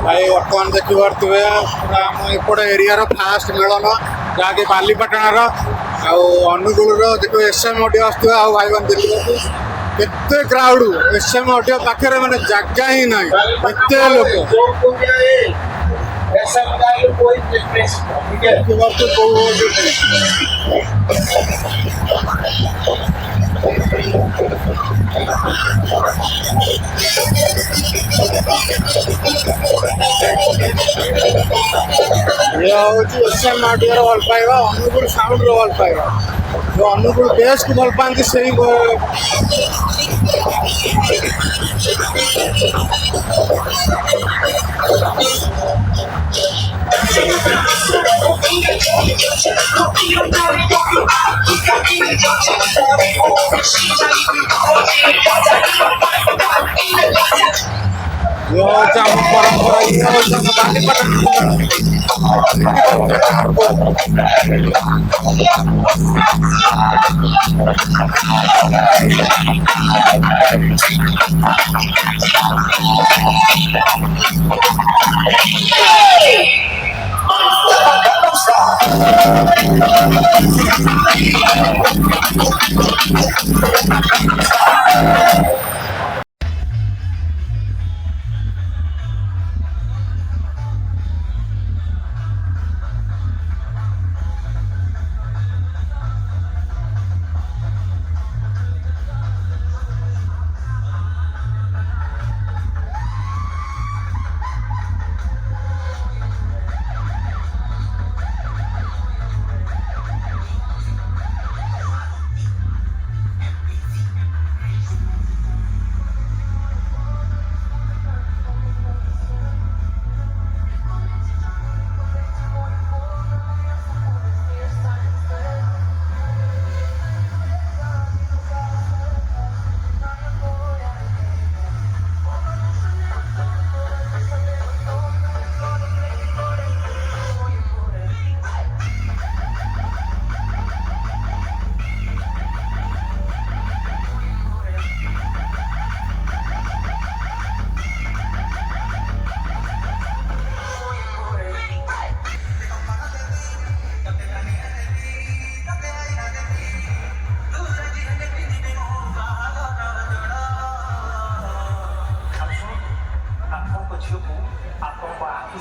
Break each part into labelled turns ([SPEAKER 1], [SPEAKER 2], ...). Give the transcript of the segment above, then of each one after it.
[SPEAKER 1] भाई बर्तमान देखिपे पूरा आम एपट एरिया फास्ट मिलन जहाँकि बालीपाटणार अनुगुल देखो एसएम ऑडियो आसुआ भाई बंद दिल्ली केते क्राउड एसएम ऑडियो पाखे मैंने जगह ही ना एत लोक
[SPEAKER 2] ऐसा बता लो कोई फिटनेस ठीक है
[SPEAKER 1] ये हूँ एसएम ऑडियो भल पाइबा अनुगुल साउंड भल पाइबा जो अनुगुल बेस को भल पाती से परंपरा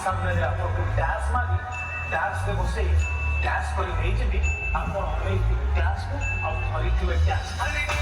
[SPEAKER 2] सामने आपको टैक्स मागी टैक्स में बसे टैक्स कर नहीं जबी आप टैक्स को और धरी tax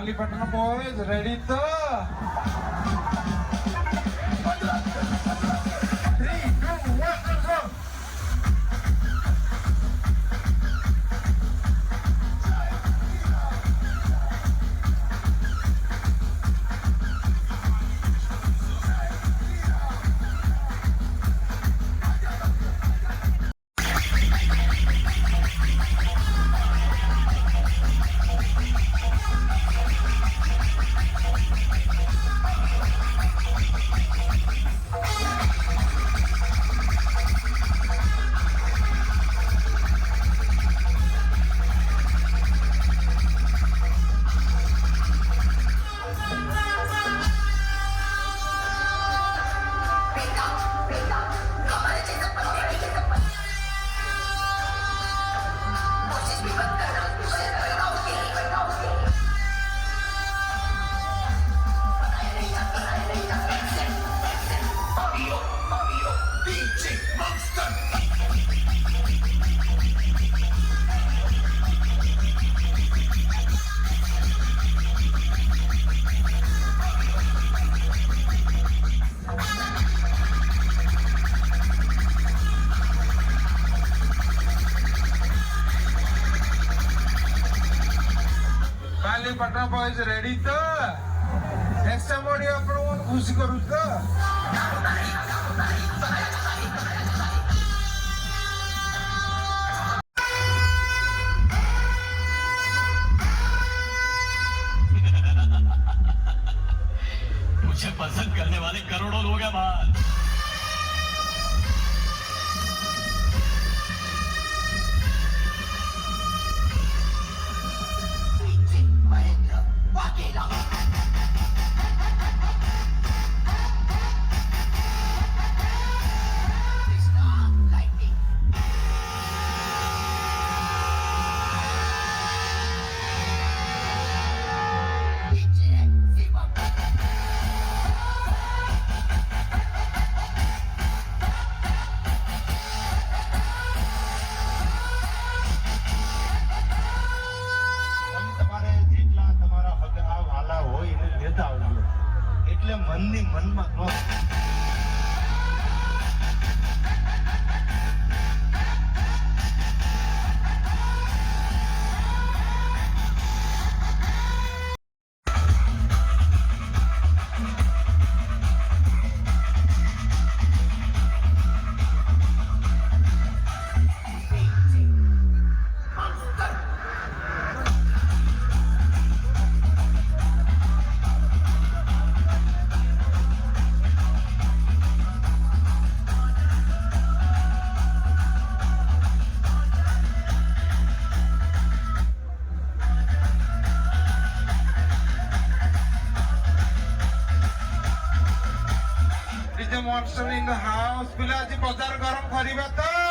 [SPEAKER 3] Palipatna boys, ready to? 3, 2, 1, let's go! Palipatna boys, ready to? Next time what you are खुशी करू तो?
[SPEAKER 4] मुझे पसंद करने वाले करोड़ों लोग हैं बाहर।
[SPEAKER 3] એટલે મનની મનમાં ન monster in the house. ପିଲା ଆଜି ବଜାର ଗରମ କରିବା ତ?